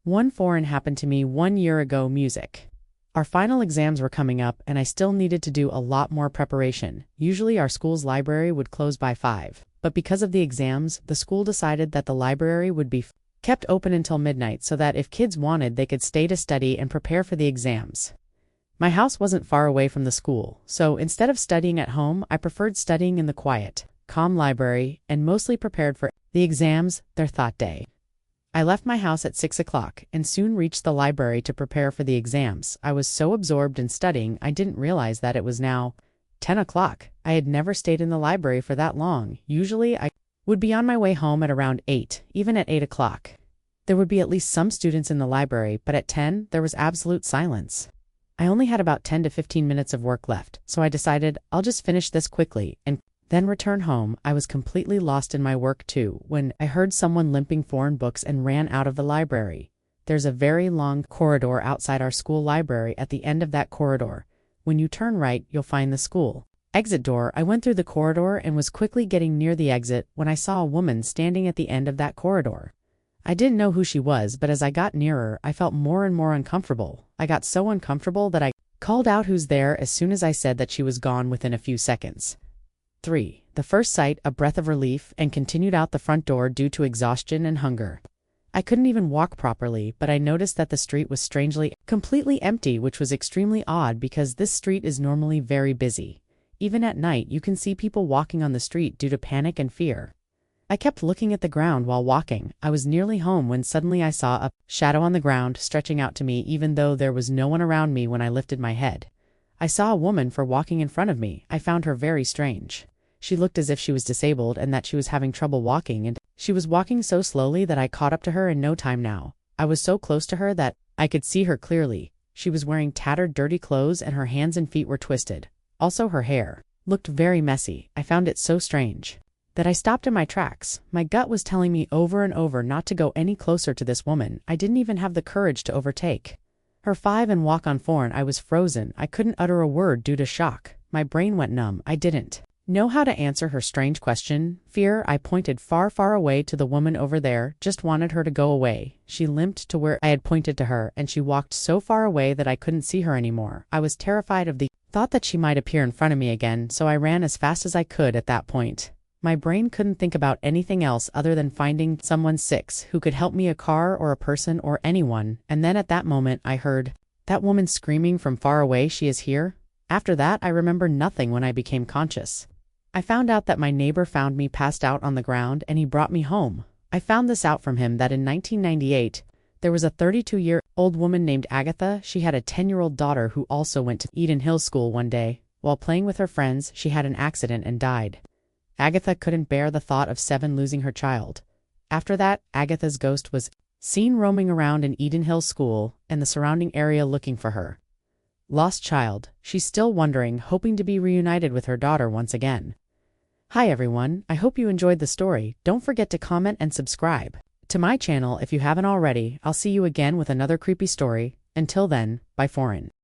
One foreign happened to me 1 year ago. Music. Our final exams were coming up, and I still needed to do a lot more preparation. Usually our school's library would close by 5, but because of the exams, the school decided that the library would be kept open until midnight so that if kids wanted, they could stay to study and prepare for the exams. My house wasn't far away from the school, so instead of studying at home, I preferred studying in the quiet, calm library and mostly prepared for the exams their thought day. I left my house at 6 o'clock and soon reached the library to prepare for the exams. I was so absorbed in studying, I didn't realize that it was now 10 o'clock. I had never stayed in the library for that long. Usually I would be on my way home at around 8, even at 8 o'clock. There would be at least some students in the library, but at 10, there was absolute silence. I only had about 10 to 15 minutes of work left, so I decided I'll just finish this quickly and then return home. I was completely lost in my work too when I heard someone limping foreign books and ran out of the library. There's a very long corridor outside our school library. At the end of that corridor, when you turn right, you'll find the school exit door. I went through the corridor and was quickly getting near the exit when I saw a woman standing at the end of that corridor. I didn't know who she was, but as I got nearer, I felt more and more uncomfortable. I got so uncomfortable that I called out, "Who's there?" as soon as I said that she was gone within a few seconds. 3. The first sight, a breath of relief, and continued out the front door due to exhaustion and hunger. I couldn't even walk properly, but I noticed that the street was strangely, completely empty, which was extremely odd because this street is normally very busy. Even at night, you can see people walking on the street due to panic and fear. I kept looking at the ground while walking. I was nearly home when suddenly I saw a shadow on the ground stretching out to me even though there was no one around me. When I lifted my head, I saw a woman walking in front of me. I found her very strange. She looked as if she was disabled and that she was having trouble walking, and she was walking so slowly that I caught up to her in no time. Now, I was so close to her that I could see her clearly. She was wearing tattered, dirty clothes and her hands and feet were twisted. Also, her hair looked very messy. I found it so strange that I stopped in my tracks. My gut was telling me over and over not to go any closer to this woman. I didn't even have the courage to overtake her 5 and walk on foreign. I was frozen. I couldn't utter a word due to shock. My brain went numb. I didn't know how to answer her strange question. Fear. I pointed far, far away to the woman over there, just wanted her to go away. She limped to where I had pointed to her, and she walked so far away that I couldn't see her anymore. I was terrified of the thought that she might appear in front of me again, so I ran as fast as I could at that point. My brain couldn't think about anything else other than finding someone 6 who could help me, a car or a person or anyone. And then at that moment, I heard that woman screaming from far away, "She is here." After that, I remember nothing when I became conscious. I found out that my neighbor found me passed out on the ground and he brought me home. I found this out from him that in 1998, there was a 32-year-old woman named Agatha. She had a 10-year-old daughter who also went to Eden Hill School. One day, while playing with her friends, she had an accident and died. Agatha couldn't bear the thought of 7 losing her child. After that, Agatha's ghost was seen roaming around in Eden Hill School and the surrounding area looking for her lost child. She's still wondering, hoping to be reunited with her daughter once again. Hi everyone, I hope you enjoyed the story. Don't forget to comment and subscribe to my channel if you haven't already. I'll see you again with another creepy story. Until then, bye foreign.